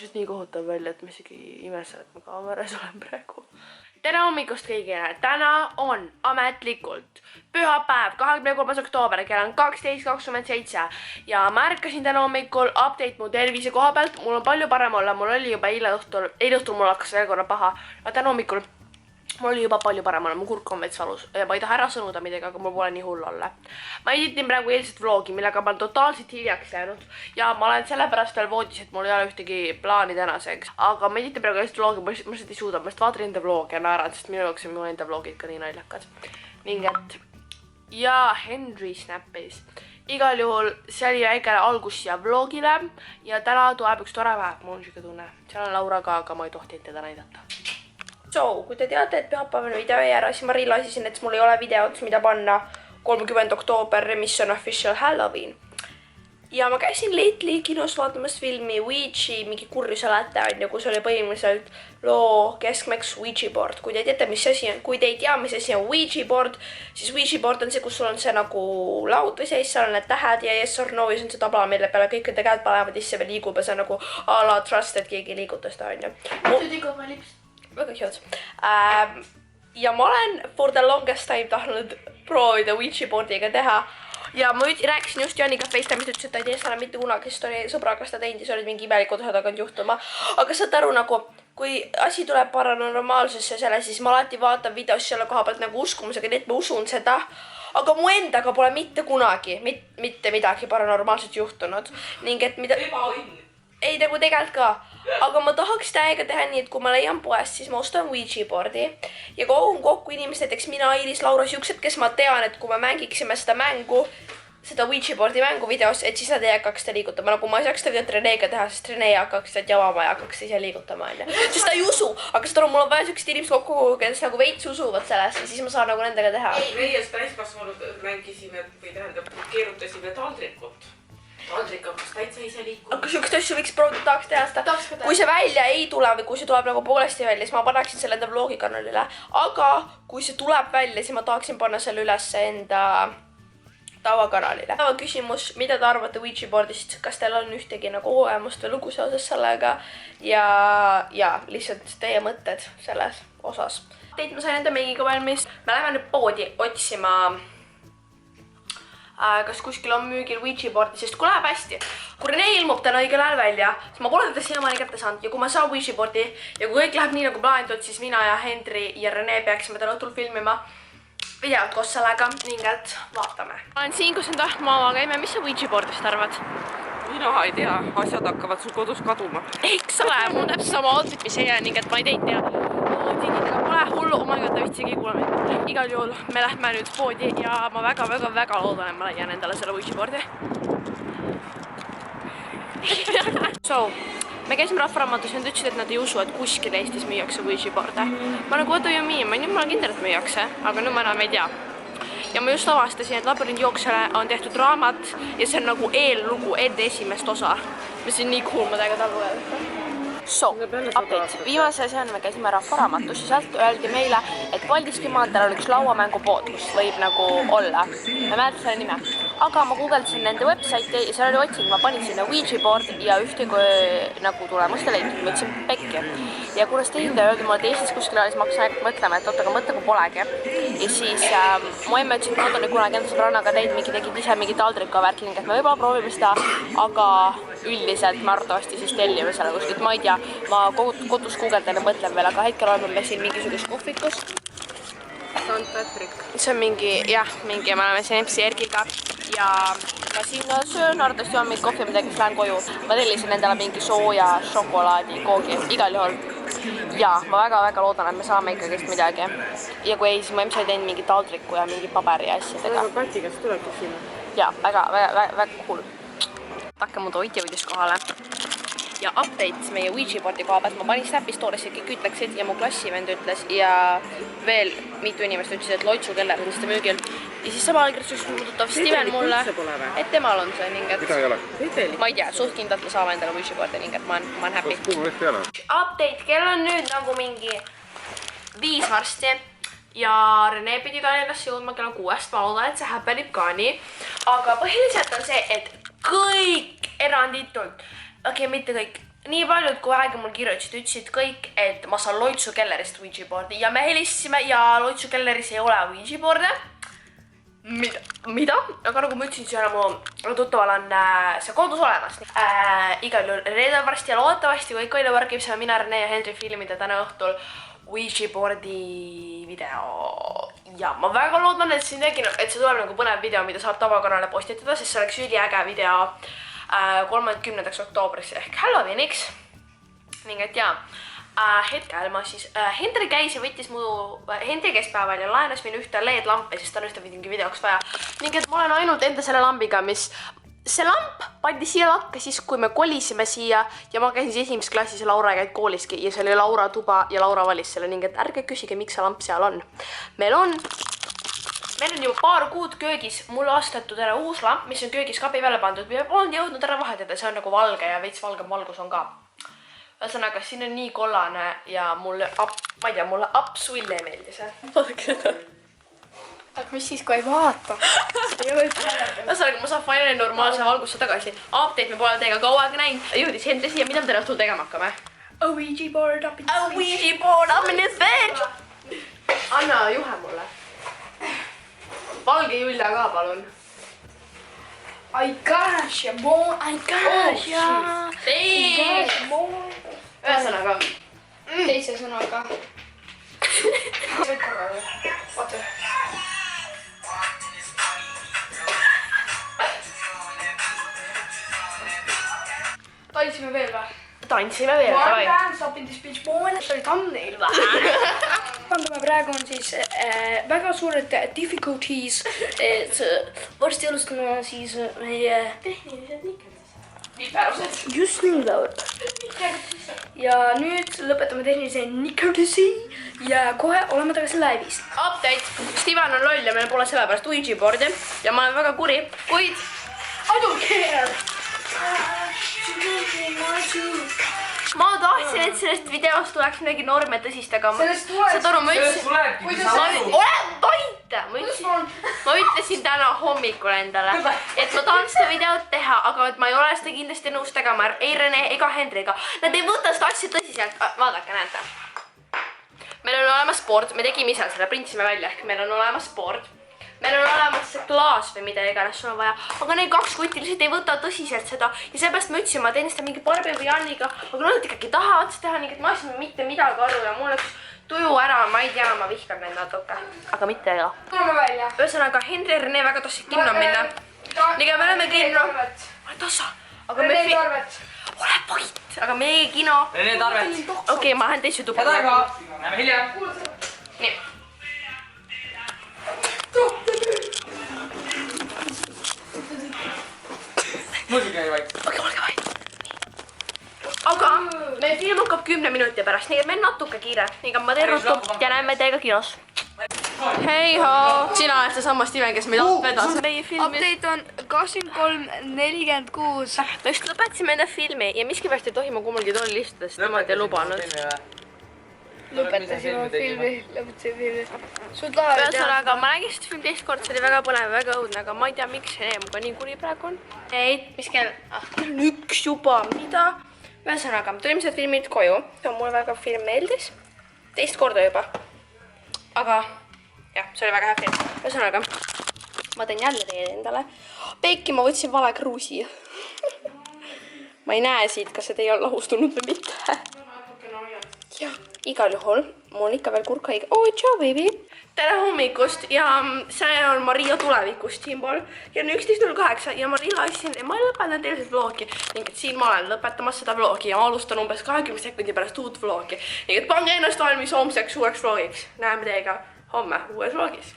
just nii kohutav välja, et ma isegi imesen, et ma kaameras olen praegu. Tere hommikust kõigile! Täna on ametlikult pühapäev, 23. oktoober, kell on 12:27 ja ma ärkasin täna hommikul update mu tervise koha pealt. Mul on palju parem olla, mul oli juba eile õhtul mul hakkas veel korra paha, aga täna hommikul mul oli juba palju parem olla, mu kurk on veits valus ja ma ei taha ära sõnuda midagi, aga mul pole nii hull olla. Ma editin praegu eilset vlogi, millega ma olen totaalselt hiljaks jäänud ja ma olen sellepärast veel voodis, et mul ei ole ühtegi plaani tänaseks. Aga ma editin praegu eilset vlogi, ma lihtsalt ei suuda, ma lihtsalt vaatan enda vlogi ja naeran, sest minu jaoks on minu enda vlogid ka nii naljakad. Ning et ja Henry snappis. Igal juhul see oli väike algus siia vlogile ja täna tuleb üks tore päev, mul on siuke tunne. Seal on Laura ka, aga ma ei tohtinud teda näidata. So, kui te teate, et pühapäevane video ei ära, siis ma realisesin, et mul ei ole videot, mida panna 30. oktoober, mis on official Halloween. Ja ma käisin lately kinos vaatamas filmi Ouija, mingi kurjuse läte on, kus oli põhimõtteliselt loo keskmeks Ouija board. Kui te teate, mis asi on, kui te ei tea, mis asi on Ouija board, siis Ouija board on see, kus sul on see nagu laud või sees, seal on need tähed ja yes or no ja see on see tabla, mille peale kõik enda käed panevad isse või liigub ja see on nagu a la trust, et keegi liiguta seda on. Väga head. Ja ma olen for the longest time tahtnud proovida Ouija boardiga teha. Ja ma rääkisin just Janiga FaceTime'ist, ütles, et ta ei tee seda mitte kunagi, sest oli sõbraga seda teinud ja see oli mingi imelik osa tagant juhtuma. Aga saad aru, nagu, kui asi tuleb paranormaalsesse selle, siis ma alati vaatan videos selle koha pealt nagu uskumusega, nii et ma usun seda. Aga mu endaga pole mitte kunagi, mitte midagi paranormaalselt juhtunud. Ning et mida... Ei, nagu tegelikult ka. Aga ma tahaks täiega teha nii, et kui ma leian poest, siis ma ostan Ouija boardi ja kogun kokku inimesed, näiteks mina, Iris, Laura, siuksed, kes ma tean, et kui me mängiksime seda mängu, seda Ouija boardi mängu videos, et siis nad ei hakkaks seda liigutama. Nagu ma ei saaks tegelikult Reneega teha, sest Rene hakkaks seda jamama ja hakkaks ise liigutama. Sest ta ei usu, aga seda mul on vaja siuksed inimesed kokku, kes nagu veits usuvad sellesse, siis ma saan nagu nendega teha. Meie täiskasvanud mängisime või tähendab, keerutasime taldrikut. Taldrik hakkas täitsa ise liikuma. Aga siukest asju võiks proovida, tahaks teha seda. Kui see välja ei tule või kui see tuleb nagu poolesti välja, siis ma paneksin selle enda vlogi kanalile. Aga kui see tuleb välja, siis ma tahaksin panna selle üles enda tavakanalile. Tava küsimus, mida te arvate Ouija boardist? Kas teil on ühtegi nagu kogemust või lugu seoses sellega? Ja lihtsalt teie mõtted selles osas. Teit ma sain enda meigiga valmis. Me läheme nüüd poodi otsima kas kuskil on müügil Ouija boardi, sest kui läheb hästi, kui Rene ilmub täna õigel ajal välja, siis ma pole teda siiamaani kätte saanud ja kui ma saan Ouija boardi ja kui kõik läheb nii nagu plaanitud, siis mina ja Henry ja Rene peaksime täna õhtul filmima videot koos sellega ning et vaatame. Ma olen siin, kus on tahtmaava käime, mis sa Ouija boardist arvad? Mina ei tea, asjad hakkavad sul kodus kaduma. Eks ole, mul täpselt sama outfit, mis ei ning et ma ei teinud tea. Tigidega pole hullu, oma igata vitsigi kuulame. Igal juhul me lähme nüüd poodi ja ma väga loodan, et ma leian endale selle Ouija boardi. So, me käisime rahvaraamatus ja nad ütlesid, et nad ei usu, et kuskil Eestis müüakse Ouija boarde. Ma nagu what do you mean? Nüüd ma olen kindel, et müüakse, aga nüüd ma enam ei tea. Ja ma just avastasin, et Labürindijooksele on tehtud raamat ja see on nagu eellugu enda esimest osa. Mis on nii cool, ma täiega tahan lugeda. So, update. Viimase asjana me käisime rahvaraamatus ja sealt öeldi meile, et Paldiski maanteel on üks lauamängupood, kus võib nagu olla. Ma mäletan selle nime. Aga ma googledasin nende website'i ja seal oli otsinud, ma panin sinna Ouija board ja ühtegi nagu tulemust ei leidnud. Ma ütlesin pekki. Ja kuna seda hinda öeldi mulle, et Eestis kuskil oli, siis ma hakkasin mõtlema, et oota, aga mõtle, kui polegi. Ja siis mu emme ütles, et nad on kunagi enda sõbrannaga tegid ise mingi taldrika värki, ning et me võib-olla proovime seda, aga üldiselt me arvatavasti siis tellime selle kuskilt, ma ei tea, ma kodus guugeldan ja mõtlen veel, aga hetkel oleme me siin mingisugust kohvikus. St. Patrick. See on mingi, jah, mingi, me oleme siin MC Ergiga ja ma siin söön, arvatavasti on mingi kohvi midagi, siis lähen koju. Ma tellisin endale mingi sooja šokolaadi koogi, igal juhul. Ja ma väga loodan, et me saame ikkagist midagi. Ja kui ei, siis ma ilmselt teinud mingi taldriku ja mingi paberi ja asjadega. Aga Kati, kas tulebki sinna? Ja, väga cool. Takke mu toitjõudis kohale. Ja update meie Ouija boardi koha pealt. Ma panin Snappi stories, et kõik ütleksid ja mu klassivend ütles ja veel mitu inimest ütlesid, et Loitsu keller on seda müügil. Ja siis sama algirsus puudutav Steven mulle, et temal on see ning et... Mida ei ole? Ma ei tea, suht kindlalt me saame endale Ouija boardi ning et ma olen happy. Kuhu vist ei ole? Update, kell on nüüd nagu mingi 5 varsti. Ja Rene pidi Tallinnasse jõudma kell on 6, ma loodan, et see happenib ka nii. Aga põhiliselt on see, et kõik eranditult, okei, mitte kõik, nii paljud, kui aega mul kirjutasid, ütlesid kõik, et ma saan Loitsu kellerist Ouija board'i ja me helistasime ja Loitsu kelleris ei ole Ouija board'e. Mida? Aga nagu ma ütlesin, siis mu tuttaval on see kodus olemas. Igal juhul reedel varsti ja loodetavasti kõik välja värgib, saame mina, Rene ja Hendrik filmida täna õhtul Ouija board'i video. Ja ma väga loodan, et see tuleb nagu põnev video, mida saab tavakorrale postitada, sest see oleks üliäge video 30. oktoobriks ehk Halloweeniks. Ning et jaa, hetkel ma siis, Hendrik käis ja võttis Hendrik keskpäeval ja laenas minu ühte LED-lampi, sest ta on ühte videoks vaja. Ning et ma olen ainult enda selle lambiga, see lamp pandi siia lakke siis, kui me kolisime siia ja ma käisin 1. klassis ja Laura käid kooliski ja see oli Laura tuba ja Laura valis selle, ning et ärge küsige, miks see lamp seal on. Meil on juba paar kuud köögis mulle ostetud ära uus lamp, mis on köögis kapi peale pandud. Me polnud jõudnud ära vahetada, see on nagu valge ja veits valgem valgus on ka. Ühesõnaga, siin on nii kollane ja mulle apsull ei meeldi see. Vaadake seda. Aga mis siis, kui ei vaata? Ühesõnaga, ma saan finally normaalse valgusse tagasi. Update me pole teiega kaua aega näinud. Jõudis Hendri siia, mida me täna õhtul tegema hakkame? Ouija board up in A Ouija board up in his bed! Anna juhe mulle. Valge Julia ka, palun. I gosh, ja boy, I gosh, ja. Ühesõnaga. Teise sõnaga. Oota. Tantsime veel või? Tantsime veel, One davai. dance up in this bitch boy. See oli thumbnail või? Praegu on siis väga suured difficulties, et varsti alustame siis meie tehnilised Viperused. just nii laud. Ja nüüd lõpetame tehnilise Nicodesi ja kohe oleme tagasi laivis. Update. Steven on loll ja meil pole sellepärast Ouija board'i ja ma olen väga kuri, kuid I don't care. ma tahtsin, et sellest videost tuleks midagi norme tõsist, aga Sellest tuleks. saad aru, ma Sellest ütlesin, ole vait! Ma ütlesin täna hommikul endale, et ma tahan seda videot teha, aga et ma ei ole seda kindlasti nõus tegema, ei Rene ega Hendriga. Nad ei võta seda asja tõsiselt. Vaadake, näete. Meil on olemas sport, me tegime ise selle, printsime välja, ehk meil on olemas sport. Meil on olemas see klaas või mida iganes sul on vaja, aga need kaks kutti lihtsalt ei võta tõsiselt seda ja seepärast ma ütlesin, ma teen seda mingi Barbi või Janniga, aga nad ikkagi tahavad seda teha, nii et ma ei saa mitte midagi aru ja mul läks tuju ära, ma ei tea, ma vihkan neid natuke, aga mitte ega. Tuleme välja. Ühesõnaga, Hendri ja Rene väga tahtsid kinno minna. Nii et me oleme kinno. Ole tassa. Aga me ole vait, aga meie kino. Rene Tarvet. Okei, ma lähen teise tuppa. Head aega. Näeme hiljem. Nii. Muidugi ei vaid. Okei, olge vait. Aga meie film hakkab 10 minuti pärast, nii et meil natuke kiire. Nii et ma teen ruttu ja näeme teiega kinos. Hei ho! Sina oled seesama Steven, kes meid vedas. Meie filmi. Update on 23:46. Me just lõpetasime enda filmi ja miskipärast ei tohi ma kummalgi toolil istuda, sest nemad ei lubanud. Lõpetasime filmi. Sul tahab Ühesõnaga, ma nägin seda film teist kord, see oli väga põnev, väga õudne, aga ma ei tea, miks see muga nii kuri praegu on. Ei, mis kell? Kell on 1 juba, mida? Ühesõnaga, tulime seda filmilt koju. Mulle väga film meeldis. Teist korda juba. Aga jah, see oli väga hea film. Ühesõnaga, ma teen jälle teile endale. Peiki, ma võtsin vale kruusi. Ma ei näe siit, kas see teie on lahustunud või mitte. Jah, igal juhul, mul on ikka veel kurk haige. Oh, tšau, baby! Tere hommikust ja see on Maria tulevikust siinpool. Ja on 11:08 ja Marilla ütlesin, et ma lõpetan teile seda vlogi. Ning et siin ma olen lõpetamas seda vlogi ja ma alustan umbes 20 sekundi pärast uut vlogi. Ning et pange ennast valmis homseks uueks vlogiks. Näeme teiega homme uues vlogis.